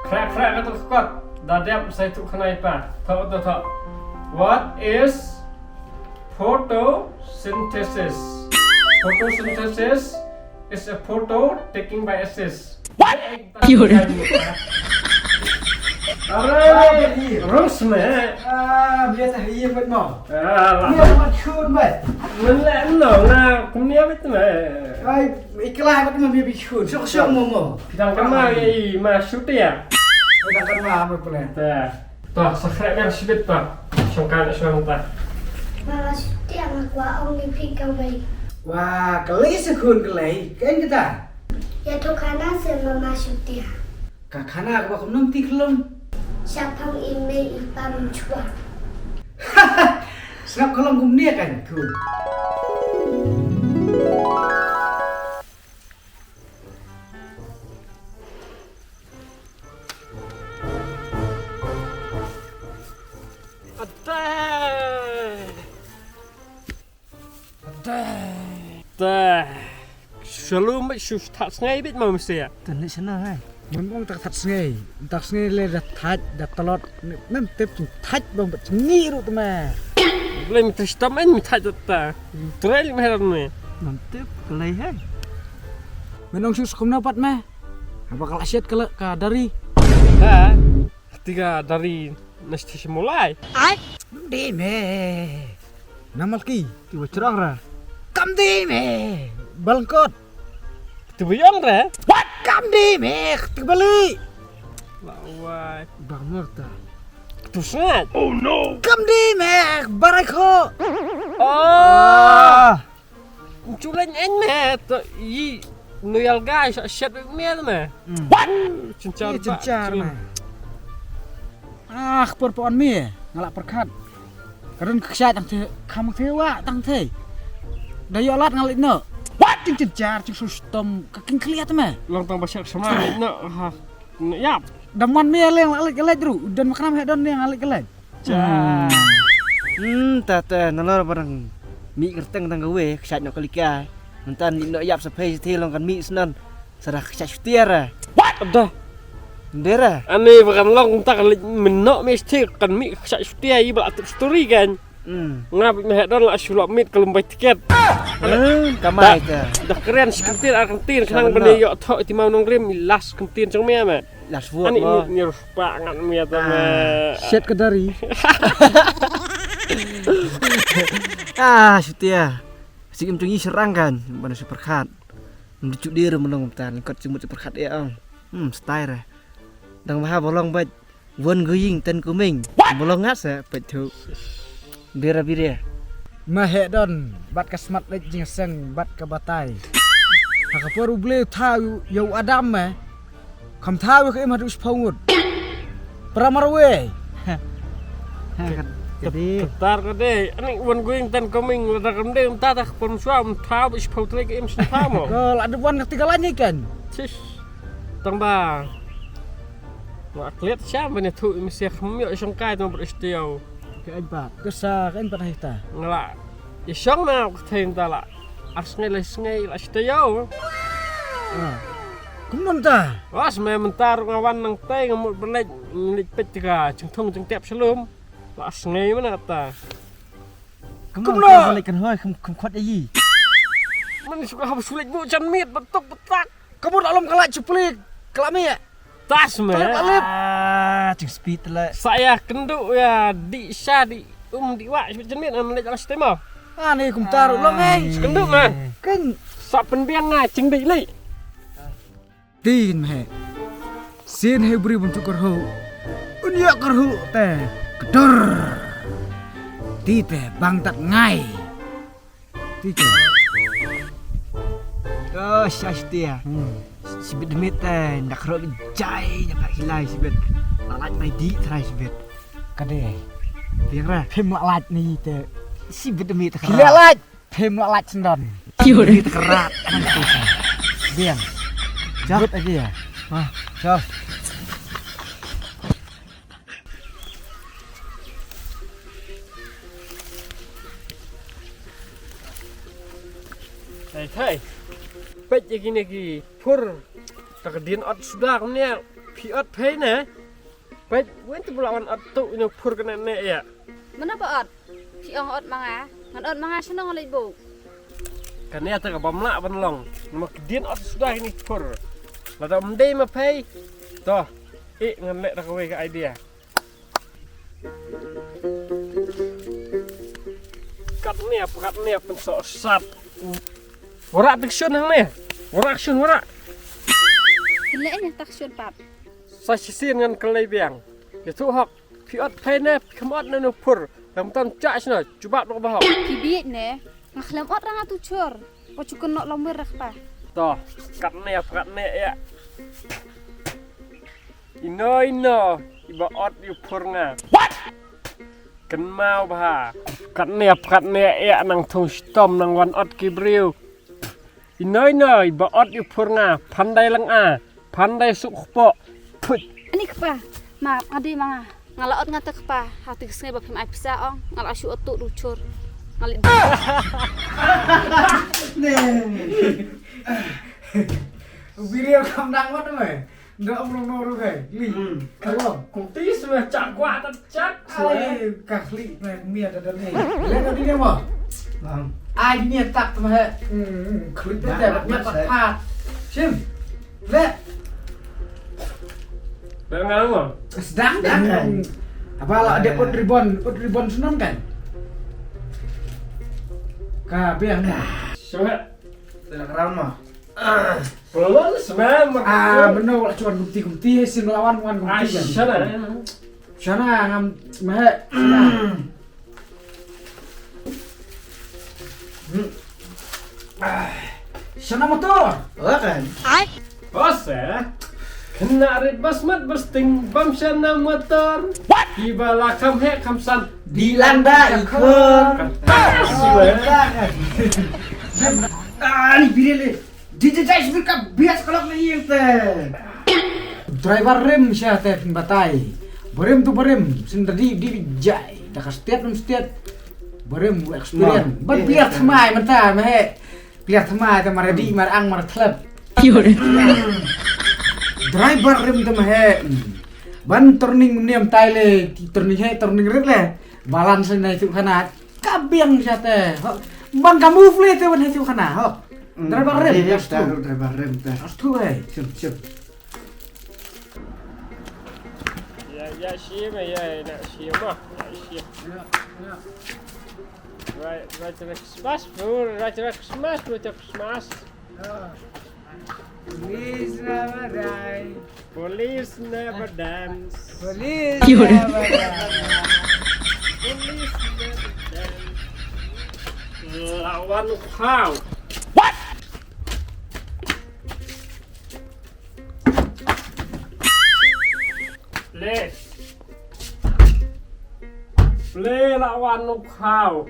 Crack atau kuat. Dadap saya tu kena apa? Tahu. What is photosynthesis? Photosynthesis is a photo taken by assist. What? Alright, Rosemary. Biasa iya buat mau. Lah. Ini amat cun buat. Mình là cũng nhớ biết mà. Ai ikhlas buat mau biar cun. Sok mau. Kita kan mà shoot ya. Kita kan mau boleh. Tuh, sekarang sibet tuh. Songkan ta. Mà tiếng của ông đi phi cao vậy. Wah, kelai sekun kelai. Kan kita. Ya tu kana se mama syutia. Kakana aku bakal nanti kelum. Siapang email ipam chua. Snap kelum kumnia kan kun. Selalu macam tak sengaja bet mau mesti ya. Tadi sana hai. Memang tak sengai le dah taj dah telot nem tep taj bang bet ngiru tu mah. Boleh minta setaman minta jatah. Trail mahal ni. Mantep kelai hai. Menong sus kum dapat mah. Apa kalau asyat kalau ka dari? Dah. Ketika dari nasti mulai. Di me. Namal ki tu cerang ra. Kam di me. Balkot. Tu bayang dah. What? Kam di me. Tu balik. Lawai. Bang merta. Tu sangat. Oh no. Kam di me. Barai kho. Oh. Culan en mah. Tu i nuyal guys asyat meh mah. What? Cencar mah. Perempuan mi ngalak perkat. Karena kesyat tang the kamu thewa tang the. Dayolat ngalik no. What? Cencar cing sustom kaking kliat mah. Lontong basyak sama nak yap. Daman mi yang alik-alik dulu. Dan makan hedon yang alik-alik. Ja. Tata nalor barang mi kerteng tang gawe kesyat nok kalika. Mentan nok yap sapai sithil long kan mi senan. Sarah kesyat sutiara. What? Dah. Dera. Ani bukan long tak menok mesti kan mi kesyat sutia i bal story kan. Ngap mehadon lah sulap mit kalau bayar tiket. Kamai ka. Dah keren sekentir Argentin kenang benda yok tok ti mau nongrim las kentin cang mea mah. Las vuot Ani mo. ni rus banget mea ta mah. Syat ke dari. Sutia. Sikim tungi serang kan, bana superkat. Menducuk dir menong tan kot cumut superkat ya. Style. Dang maha bolong bat. Won goying ten kuming. Bolong ngas ya petu. Bira bira. Mahedon bat kasmat lek jing seng bat ke batai. Haka poru ble tau yau adam mah. Kam tau ke imah dus paungut. Pramarwe. Jadi Tar ka de, ani won going ten coming da kam de ta pon suam tau is pautre ke im ta mo. Kalau ada buan ketinggalannya kan. Sis. Tang ba. Wa klet siapa ni tu mesti khamyo isong kai tu beristiau. Ke empat. Kesa ke empat hita. Ngala. Isong na kuthin ta la. Arsngai la stiau. Kumun ta. Was me mentar ngawan nang tei ngamut berlej lik petika jeng thong jeng tiap selum. La arsngai mana ta. kamu balik kan hoi kum khot yi. Man suka habis sulit bu can mit betak. Kamu dalam kalak cuplik. Kelami ya. Tas me. Cing speed lah. Saya kenduk ya di sya di di wa can mit am lej la stema. Ni kum taruh long ai. Kenduk mah. Kan Sa penbiang ngai jeng di lei. tin mah. Sin he beri bentuk kerhu. Unya kerhu teh. Kedor. Ti teh bang tak ngai. Ti ke. Oh, Sutia. Sibet demit teh nak ro jai nyak hilai sibet. Lalat mai di trai sibet. Kade. Biang ra. Phem lalat ni teh. Sibet demit teh. Gila lalat. Phem lalat sendon. Yuri kerat. Biang. Jawab aja ya. Jauh. Hey. Pet gini pur tak dian ot sudah ni พี่อดเพย์นะไปเว้นตัวเราอดตุยนพูดกันนั่นเนี่ย มันน่าปอดพี่องอดมังอ่ะมันอดมังอ่ะฉันต้องอะไรบุก กันเนี่ยแต่กับบอมละบันลองมาเดียนอดสุดini pur lalu mendai ma pay toh ngan lek dak ke idea katเนี่ยเป็นสอสัตว์วระติกชนhangเนี่ยวระชนวระ เละเนี่ยตักชวนปับ sa sisin ngan kelai biang ya tu hok pi ot pay ne kemot nanu pur lam tam cha sna cuba dok bah พี่บีเนี่ยงักเล่มอดร่างตุชอร์พอชุกันนกลำมือรักป่ะ toh katเนี่ยya ino iba ot yu pur nga kan mau bah katเนี่ยya nang thung stom nang wan ot kibriu ino iba ot yu pur nga pandai lang pandai suk po put อันนี้ป่ะมาอันดีมังอ่ะงักละอดงักตะป่ะหาติสไงแบบพิมพ์ไอพิซซ่าอ่องงักละชูอตุดูชอร์งักละ Video kam dang wat mày. Ndak omrong no ruhe. Li. Kalau kuntis mah cak gua cak ai kakli mia da ni. Le ka dia mo. Ai ni tak ma he. Klik dia mia pat pat. Sim. Le. Dengar mo Sedang kan. Apa lah dia put ribbon senang kan? Ka biang ni. Semua Dalam ramah. belum semua benar lah cuman bukti sin lawan wan bukti kan. Sana ngam mah. Sana motor. Oh kan? bos ya kena rit basmat bersting bam sana motor tiba lah kam san Dilanda ikut. Ni birele. Dijajai sebika bias kalau ni teh. Driver rem siya teh batay. Berem tu berem sin di jai. Dah setiap berem experience. Ban biar thamai man ta ma he. Biar thamai ta maradi marang mar thlep. Driver rem tu ma he. Ban turning niam tai le turning ret le. Balance nei tu khanat. Ka biang siya teh. Ban kamu fle tu ban he tu khanat. Hok. Driver rem. Driver rem teh. Astu hai. Siap. ya siapa ya nak siapa ya right Christmas bro right Christmas Police never die. police never dance Police never die. lawan Khaw play lawan Khaw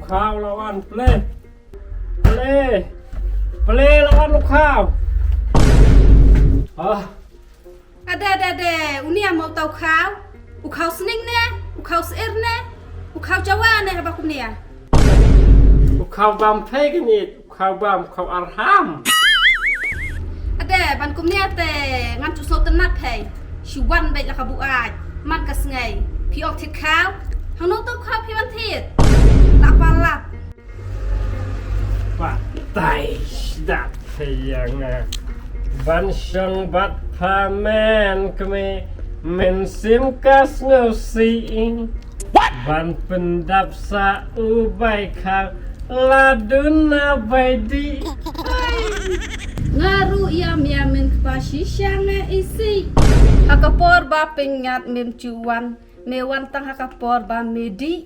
Khaw lawan play lawan Khaw Ada. Uni yang mau tahu kau? Ukau sening ne? Ukau seir ne? Ukau Jawa ne? Apa kum ne? Khaw bam pay kan ni Khaw arham Ada ban kum ne te ngan tu so tenat pay. Shiwan baik lah kabu aj. Man kas ngai. Pi ok thit kau. Hang no tu kau pi man thit. Tak palap. Patai dak sayang ban sang bat pamen kami men sim kas ngosi ban Pyndap sa ubai kau la Duna bai di Ngaru ia men kepasi syang isi. Hakapor ba pengat mem cuan. Mewan tang hakapor ba medi.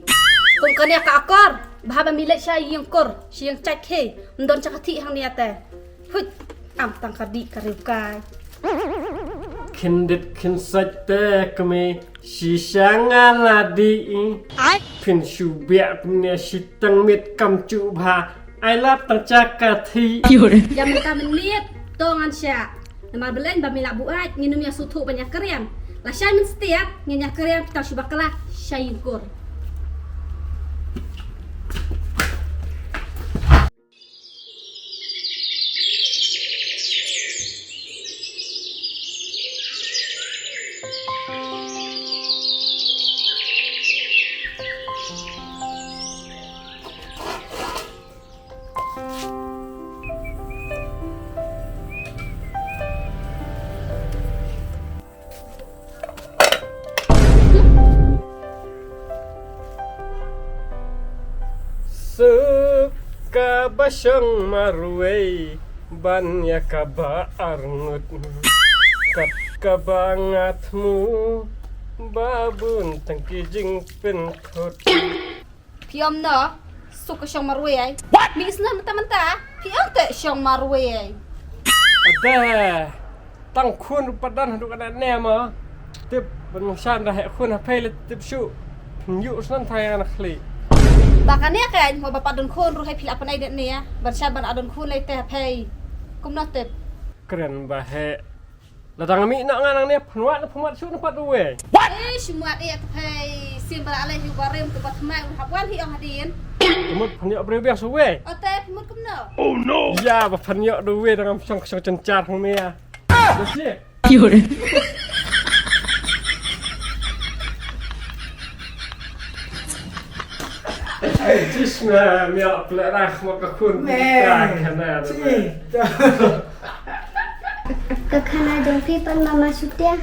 Kung kanya ka akor. Bahaba milik siya yung kor. Siya yung cak he. Ndon cakati hang niya Hut. Am tang kadi karibkay. Kindit kinsate kami sisanga ladi pin subia punya sitang mit kam cubha ai lap tang cakati Jaman tamen miet. Tongan siya. Namal belen ba milak buat. Nginum ya sutu banyak keriam. Lah siya min setiap. Nginyak keriam kita subakalah. Siya yung kor. syang marway bannya kaba arnut kat kabangatmu babun tangki jing penkhut ខ្ញុំណោះសុកខ្ញុំមករួយហើយមីស្នើមតាមិនតាខ្ញុំតែខ្ញុំមករួយហើយ ada tang khun padan du kana nema tip ban shan da he khun ha phele tip shu yu snan thai ana khli បាកានេះកែមកបបដុនខូនរួយឲ្យភីអបណៃនេះនេះបានឆាបានអដុនខូនលេតែភ័យគុំណោះទេ keren ba he la tang mi nak nganang ne phnuat phmat shu na pat du we អេឈ្មោះអីអកភ័យសៀមបារ៉ាលេយូបារេមទៅបាត់ថ្មហាប់វ៉ាន់ហ៊ីអស់ឌៀន mut phnyok bre biang su we អត់ទេមុតគុំណោ ya ba phnyok du we dang chong chong chen chat hong me ya do si 有人， jisna miak plerah mak khun ta kana Cik. Ke Kanada Pipan Mama Sutia.